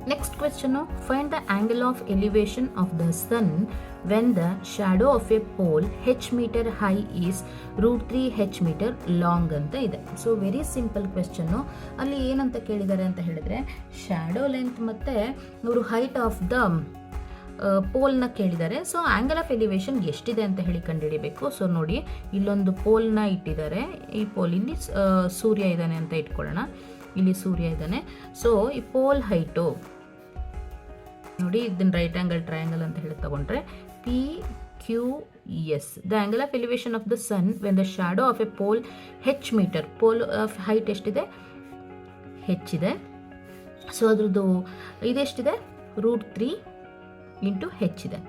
Next question, find the angle of elevation of the sun when the shadow of a pole h meter high is √3 h meter long ಅಂತ ಇದೆ. So very simple question. ಅಲ್ಲಿ ಏನಂತ ಕೇಳಿದ್ದಾರೆ ಅಂತ ಹೇಳಿದ್ರೆ shadow length ಮತ್ತು ಅವರು height of the ಪೋಲ್ನ ಕೇಳಿದ್ದಾರೆ. ಸೊ ಆ್ಯಂಗಲ್ ಆಫ್ ಎಲಿವೇಶನ್ ಎಷ್ಟಿದೆ ಅಂತ ಹೇಳಿ ಕಂಡುಹಿಡಿಬೇಕು. ಸೊ ನೋಡಿ, ಇಲ್ಲೊಂದು ಪೋಲ್ನ ಇಟ್ಟಿದ್ದಾರೆ. ಈ ಪೋಲ್ ಇಲ್ಲಿ ಸೂರ್ಯ ಇದ್ದಾನೆ ಅಂತ ಇಟ್ಕೊಳ್ಳೋಣ. ಇಲ್ಲಿ ಸೂರ್ಯ ಇದ್ದಾನೆ. ಸೊ ಈ ಪೋಲ್ ಹೈಟು ನೋಡಿ, ಇದನ್ನ ರೈಟ್ ಆ್ಯಂಗಲ್ ಟ್ರಯಾಂಗಲ್ ಅಂತ ಹೇಳಿ ತಗೊಂಡ್ರೆ PQS, the angle of elevation of the sun when the shadow of a pole h metre. Pole of height ಎಷ್ಟಿದೆ? h ಇದೆ. ಸೊ ಅದ್ರದ್ದು ಇದೆಷ್ಟಿದೆ? √3 ಇಂಟು h ಇದೆ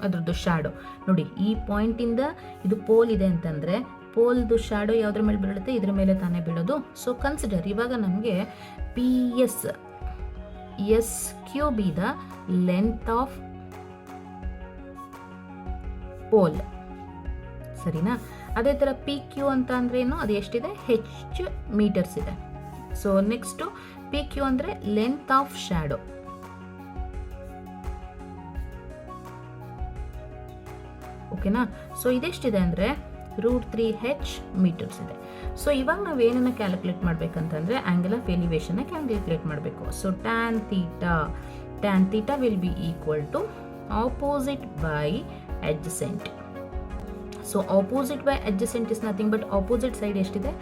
ಅದ್ರದ್ದು ಶಾಡೋ. ನೋಡಿ, ಈ ಪಾಯಿಂಟಿಂದ ಇದು ಪೋಲ್ ಇದೆ ಅಂತಂದರೆ ಪೋಲ್ದು ಶಾಡೋ ಯಾವುದ್ರ ಮೇಲೆ ಬೀಳುತ್ತೆ? ಇದ್ರ ಮೇಲೆ ತಾನೇ ಬೀಳೋದು. ಸೊ ಕನ್ಸಿಡರ್, ಇವಾಗ ನಮಗೆ SQ be the length of pole, ಸರಿನಾ? ಅದೇ ಥರ PQ ಅಂತ ಅಂದ್ರೆ ಏನು? ಅದು ಎಷ್ಟಿದೆ? h ಮೀಟರ್ಸ್ ಇದೆ. ಸೊ ನೆಕ್ಸ್ಟು PQ ಅಂದರೆ ಲೆಂತ್ ಆಫ್ ಶಾಡೋ. ಓಕೆನಾ? ಸೊ ಇದೆಷ್ಟಿದೆ ಅಂದರೆ √3 h ಮೀಟರ್ಸ್ ಇದೆ. ಸೊ ಇವಾಗ ನಾವು ಏನನ್ನು ಕ್ಯಾಲ್ಕುಲೇಟ್ ಮಾಡಬೇಕಂತಂದರೆ ಆ್ಯಂಗಲ್ ಆಫ್ ಎಲಿವೇಶನ್ನ ಕ್ಯಾಲ್ಕುಲೇಟ್ ಮಾಡಬೇಕು. So tan theta will be equal to opposite by adjacent. So opposite by adjacent is nothing but opposite side ಎಷ್ಟಿದೆ?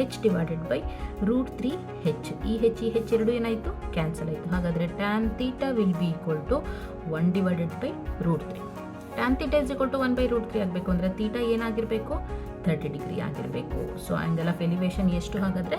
h divided by √3 h. ಈ h ಎರಡು ಏನಾಯಿತು? ಕ್ಯಾನ್ಸಲ್ ಆಯಿತು. ಹಾಗಾದರೆ tan theta will be equal to 1 divided by √3. Tan theta is equal to 1 by √3 ಆಗಬೇಕು ಅಂದರೆ theta ಏನಾಗಿರಬೇಕು? 30 degree ಆಗಿರಬೇಕು. ಸೊ ಆ್ಯಂಗಲ್ ಆಫ್ ಎಲಿವೇಶನ್ ಎಷ್ಟು ಹಾಗಾದರೆ?